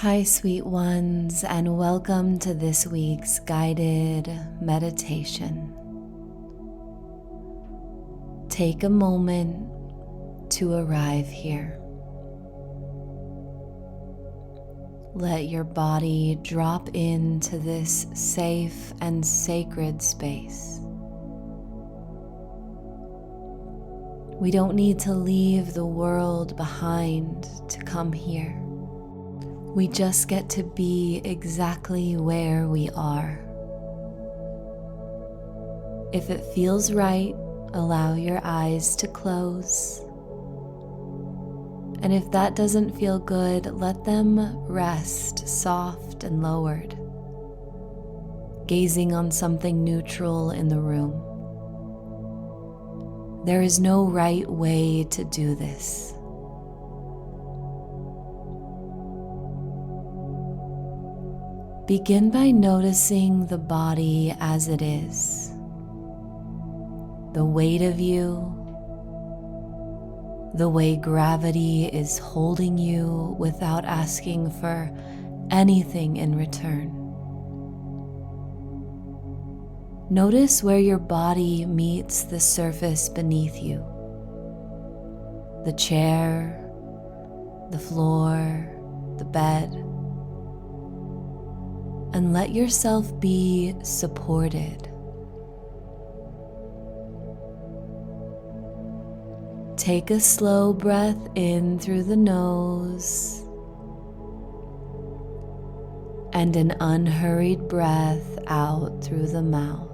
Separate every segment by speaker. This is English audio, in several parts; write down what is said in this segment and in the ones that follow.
Speaker 1: Hi, sweet ones, and welcome to this week's guided meditation. Take a moment to arrive here. Let your body drop into this safe and sacred space. We don't need to leave the world behind to come here. We just get to be exactly where we are. If it feels right, allow your eyes to close. And if that doesn't feel good, let them rest soft and lowered, gazing on something neutral in the room. There is no right way to do this. Begin by noticing the body as it is, the weight of you, the way gravity is holding you without asking for anything in return. Notice where your body meets the surface beneath you, the chair, the floor, the bed. And let yourself be supported. Take a slow breath in through the nose and an unhurried breath out through the mouth.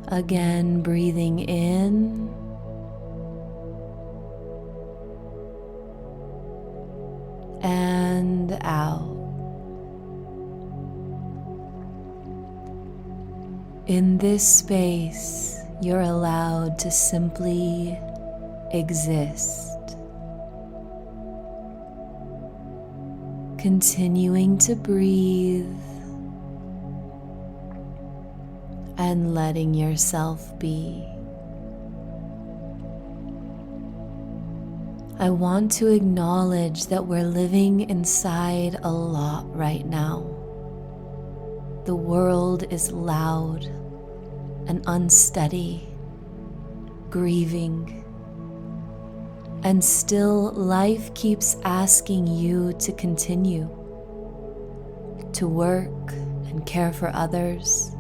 Speaker 1: Again, breathing in and out. In this space, you're allowed to simply exist, continuing to breathe and letting yourself be. I want to acknowledge that we're living inside a lot right now. The world is loud and unsteady, grieving, and still life keeps asking you to continue, to work and care for others,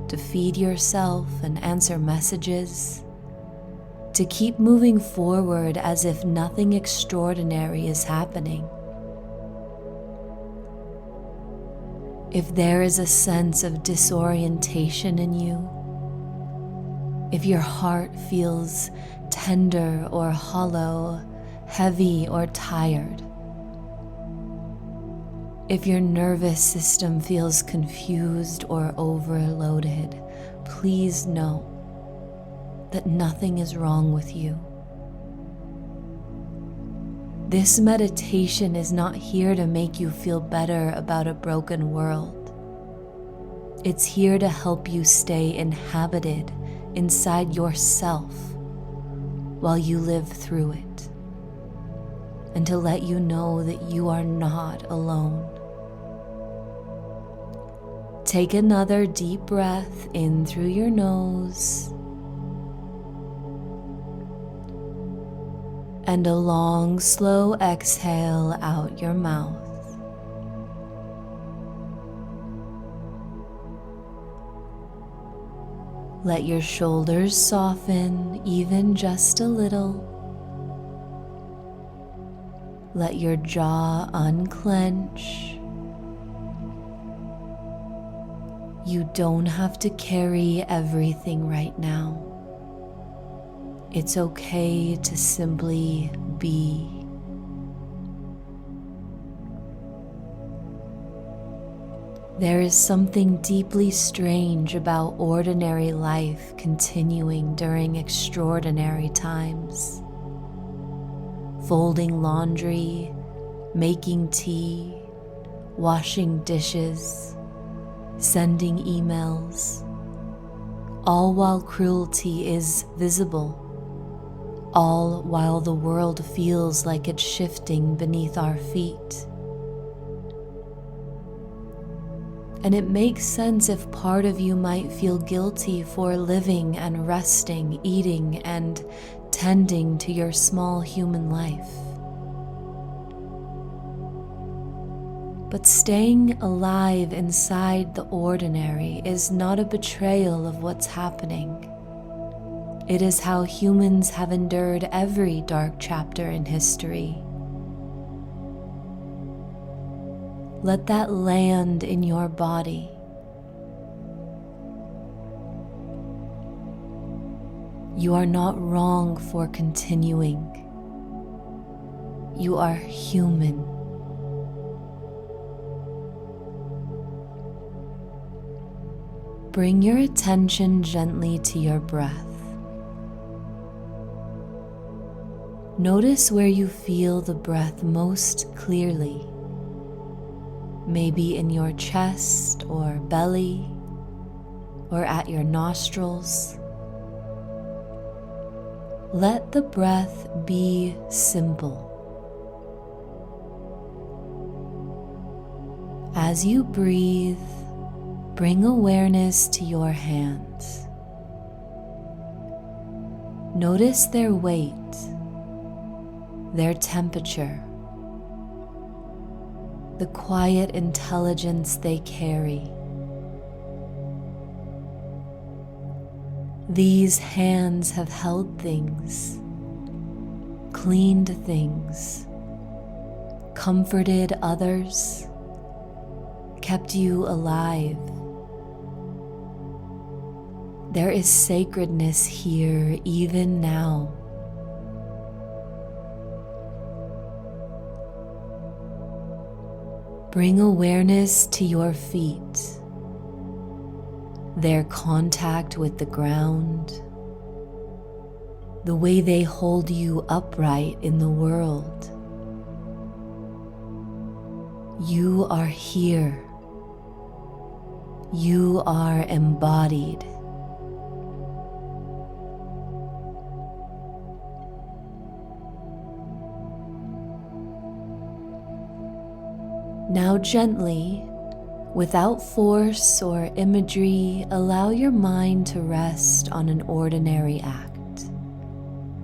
Speaker 1: to feed yourself and answer messages, to keep moving forward as if nothing extraordinary is happening. If there is a sense of disorientation in you, if your heart feels tender or hollow, heavy or tired, if your nervous system feels confused or overloaded, please know that nothing is wrong with you. This meditation is not here to make you feel better about a broken world. It's here to help you stay inhabited inside yourself while you live through it, and to let you know that you are not alone. Take another deep breath in through your nose and a long, slow exhale out your mouth. Let your shoulders soften even just a little. Let your jaw unclench. You don't have to carry everything right now. It's okay to simply be. There is something deeply strange about ordinary life continuing during extraordinary times. Folding laundry, making tea, washing dishes, sending emails, all while cruelty is visible, all while the world feels like it's shifting beneath our feet. And it makes sense if part of you might feel guilty for living and resting, eating and tending to your small human life. But staying alive inside the ordinary is not a betrayal of what's happening. It is how humans have endured every dark chapter in history. Let that land in your body. You are not wrong for continuing. You are human. Bring your attention gently to your breath. Notice where you feel the breath most clearly. Maybe in your chest or belly, or at your nostrils. Let the breath be simple. As you breathe, bring awareness to your hands. Notice their weight, their temperature, the quiet intelligence they carry. These hands have held things, cleaned things, comforted others, kept you alive. There is sacredness here even now. Bring awareness to your feet, their contact with the ground, the way they hold you upright in the world. You are here. You are embodied. Now gently, without force or imagery, allow your mind to rest on an ordinary act,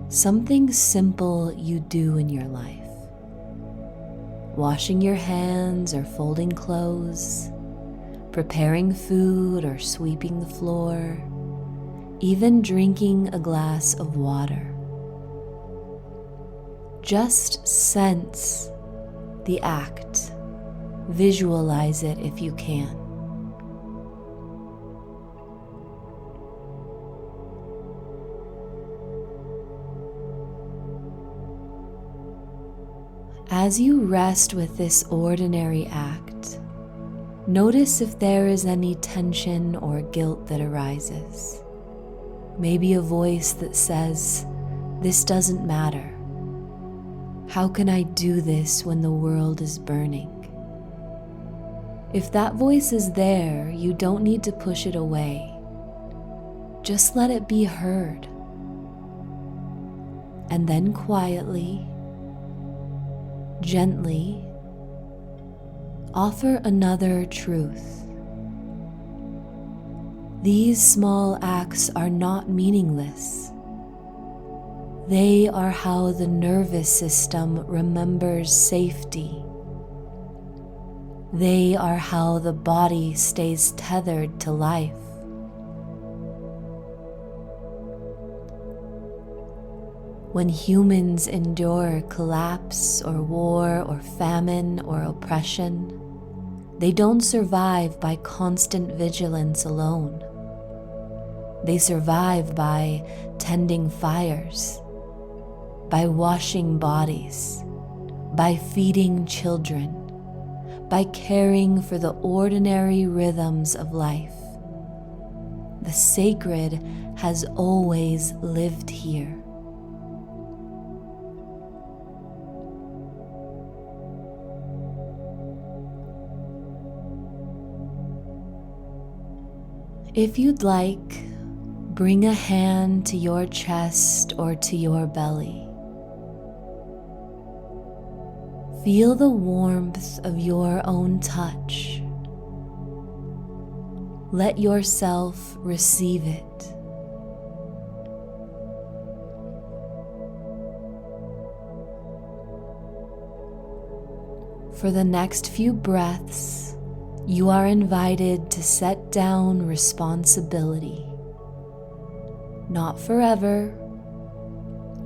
Speaker 1: something simple you do in your life. Washing your hands or folding clothes, preparing food or sweeping the floor, even drinking a glass of water. Just sense the act. Visualize it if you can. As you rest with this ordinary act, notice if there is any tension or guilt that arises. Maybe a voice that says, "This doesn't matter. How can I do this when the world is burning?" If that voice is there, you don't need to push it away. Just let it be heard. And then quietly, gently, offer another truth. These small acts are not meaningless. They are how the nervous system remembers safety. They are how the body stays tethered to life. When humans endure collapse or war or famine or oppression, they don't survive by constant vigilance alone. They survive by tending fires, by washing bodies, by feeding children, by caring for the ordinary rhythms of life. The sacred has always lived here. If you'd like, bring a hand to your chest or to your belly. Feel the warmth of your own touch. Let yourself receive it. For the next few breaths, you are invited to set down responsibility. Not forever,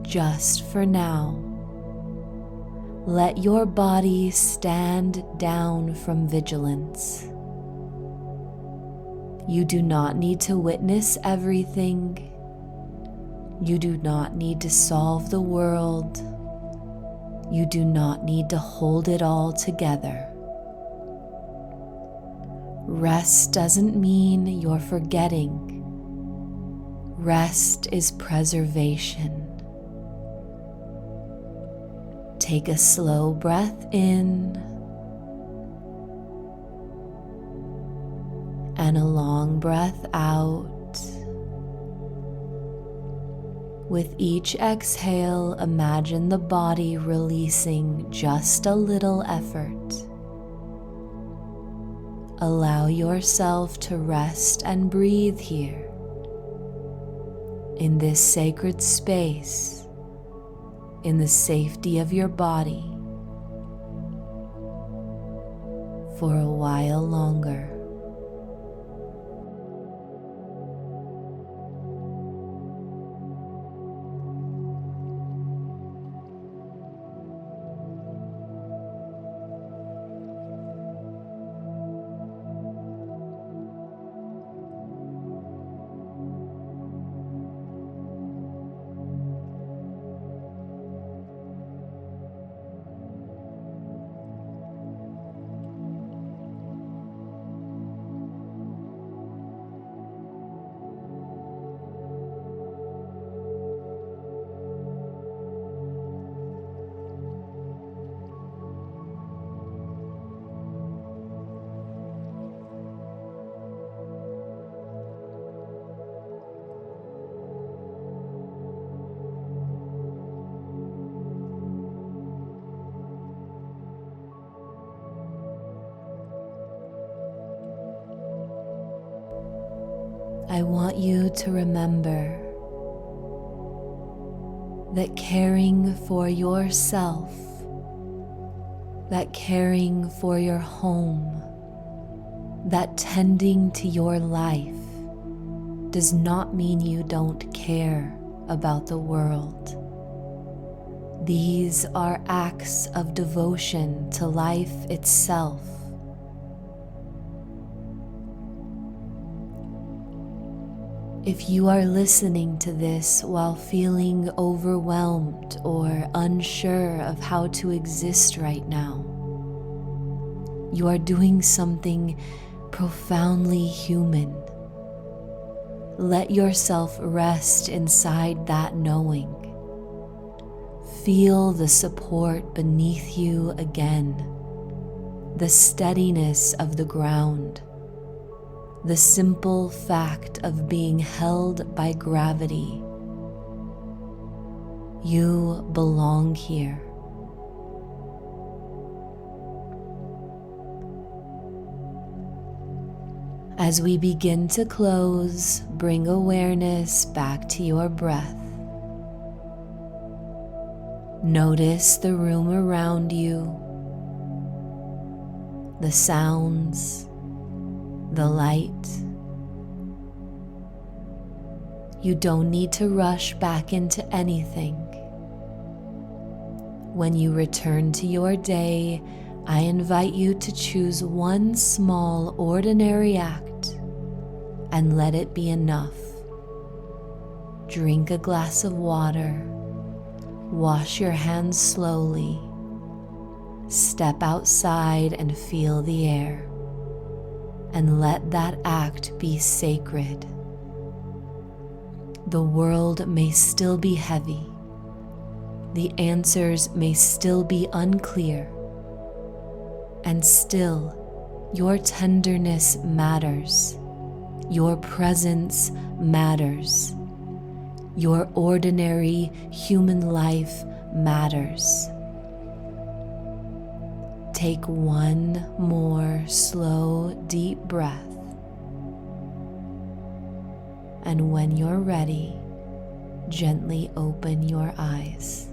Speaker 1: just for now. Let your body stand down from vigilance. You do not need to witness everything. You do not need to solve the world. You do not need to hold it all together. Rest doesn't mean you're forgetting. Rest is preservation. Take a slow breath in and a long breath out. With each exhale, imagine the body releasing just a little effort. Allow yourself to rest and breathe here, in this sacred space, in the safety of your body, for a while longer. I want you to remember that caring for yourself, that caring for your home, that tending to your life does not mean you don't care about the world. These are acts of devotion to life itself. If you are listening to this while feeling overwhelmed or unsure of how to exist right now, you are doing something profoundly human. Let yourself rest inside that knowing. Feel the support beneath you again, the steadiness of the ground, the simple fact of being held by gravity. You belong here. As we begin to close, bring awareness back to your breath. Notice the room around you, the sounds, the light. You don't need to rush back into anything. When you return to your day, I invite you to choose one small, ordinary act and let it be enough. Drink a glass of water, wash your hands slowly, step outside and feel the air. And let that act be sacred. The world may still be heavy. The answers may still be unclear. And still, your tenderness matters. Your presence matters. Your ordinary human life matters. Take one more slow, deep breath. And when you're ready, gently open your eyes.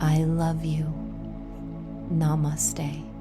Speaker 1: I love you. Namaste.